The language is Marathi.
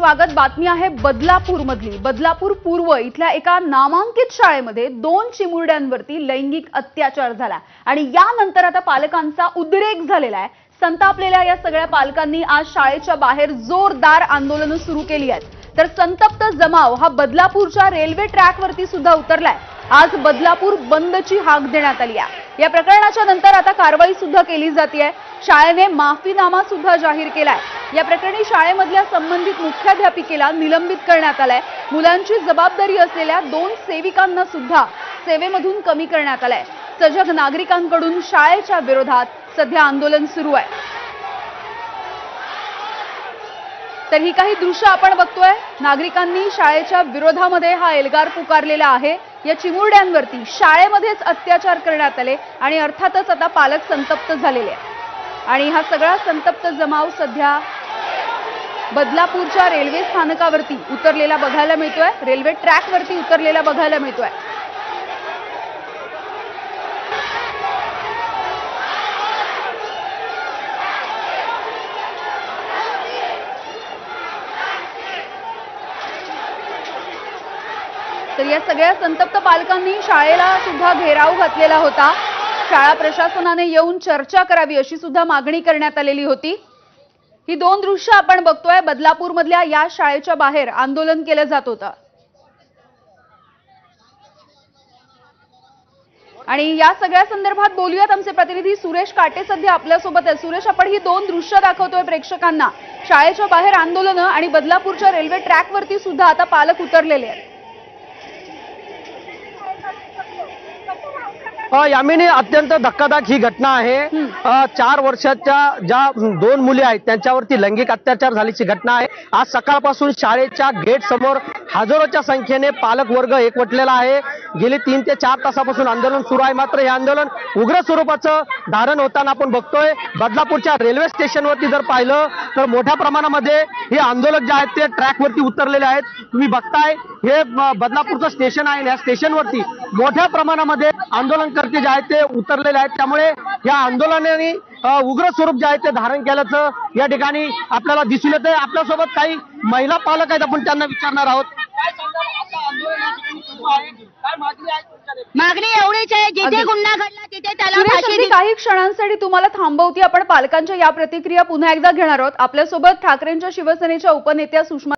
स्वागत। बातमी आहे बदलापूर मधली। बदलापूर पूर्व इथल्या एका नामांकित शाळेमध्ये 2 चिमुरड्यांवरती लैंगिक अत्याचार झाला आणि यानंतर आता पालकांचा उद्रेक झालेला आहे। संतापलेल्या या सगळ्या पालकांनी आज शाळेच्या बाहेर जोरदार आंदोलन सुरू केली आहेत। तर संतप्त जमाव हा बदलापूरच्या रेल्वे ट्रॅकवरती सुद्धा उतरलाय। आज बदलापूर बंदची हाक देण्यात आली आहे। या प्रकरणाच्या नंतर आता कारवाई सुद्धा केली जाते। शाळेने माफीनामा सुद्धा जाहीर केलाय। या प्रकरणी शाळेमधल्या संबंधित मुख्याध्यापिकेला निलंबित करण्यात आलंय। मुलांची जबाबदारी असलेल्या 2 सेविकांना सुद्धा सेवेमधून कमी करण्यात आलंय। सजग नागरिकांकडून शाळेच्या विरोधात सध्या आंदोलन सुरू आहे। तर ही काही दृश्य आपण बघतोय। नागरिकांनी शाळेच्या विरोधामध्ये हा एल्गार पुकारलेला आहे। या चिमुरड्यांवरती शाळेमध्येच अत्याचार करण्यात आले आणि अर्थातच आता पालक संतप्त झालेले आहेत आणि हा सगळा संतप्त जमाव सध्या बदलापूरच्या रेल्वे स्थानकावरती उतरलेला बघायला मिळतोय। रेल्वे ट्रॅकवरती उतरलेला बघायला मिळतोय। तर या सगळ्या संतप्त पालकांनी शाळेला सुद्धा घेराव घातलेला होता। शाळा प्रशासनाने येऊन चर्चा करावी अशी सुद्धा मागणी करण्यात आलेली होती। ही 2 दृश्य आपण बघतोय। बदलापूर मधल्या या शाळेच्या बाहेर आंदोलन केलं जात होतं आणि या सगळ्या संदर्भात बोलूयात। आमचे प्रतिनिधी सुरेश काटे सध्या आपल्या सोबत आहे। सुरेश, आपण ही 2 दृश्य दाखवतोय प्रेक्षकांना। शाळेच्या बाहेर आंदोलन आणि बदलापूरच्या रेल्वे ट्रॅकवरती सुद्धा आता पालक उतरलेले आहेत। यामिनी, अत्यंत धक्कादायक ही घटना आहे। 4 वर्षाच्या ज्या 2 मुली आहेत त्यांच्यावरती लैंगिक अत्याचार झाल्याची घटना आहे। आज सकाळपासून शाळेच्या गेट समोर हजारोच्या संख्येने पालक वर्ग एकवटलेला आहे। गेली 3 ते 4 तासापासून आंदोलन सुरू आहे। मात्र हे आंदोलन उग्र स्वरूपाचं धारण होताना आपण बघतोय। बदलापूरच्या रेल्वे स्टेशनवरती जर पाहिलं तर मोठ्या प्रमाणामध्ये हे आंदोलक जे आहेत ते ट्रॅकवरती उतरलेले आहेत। तुम्ही बघताय हे बदलापूरचं स्टेशन आहे। या स्टेशनवरती मोठ्या प्रमाणामध्ये आंदोलनकर्ते जे आहेत ते उतरलेले आहेत। त्यामुळे या आंदोलनाने उग्र स्वरूप जे आहे ते धारण केल्याचं या ठिकाणी आपल्याला दिसून येतंय। आपल्यासोबत काही महिला पालक आहेत, आपण त्यांना विचारणार आहोत। मागणी एवढीच आहे, जिथे गुन्हा घडला तिथे त्याला फाशी। काही क्षणांसाठी तुम्हाला थांबवती, आपण पालकांच्या या प्रतिक्रिया पुन्हा एकदा घेणार आहोत। आपल्यासोबत ठाकरेंच्या शिवसेनेच्या उपनेत्या सुषमा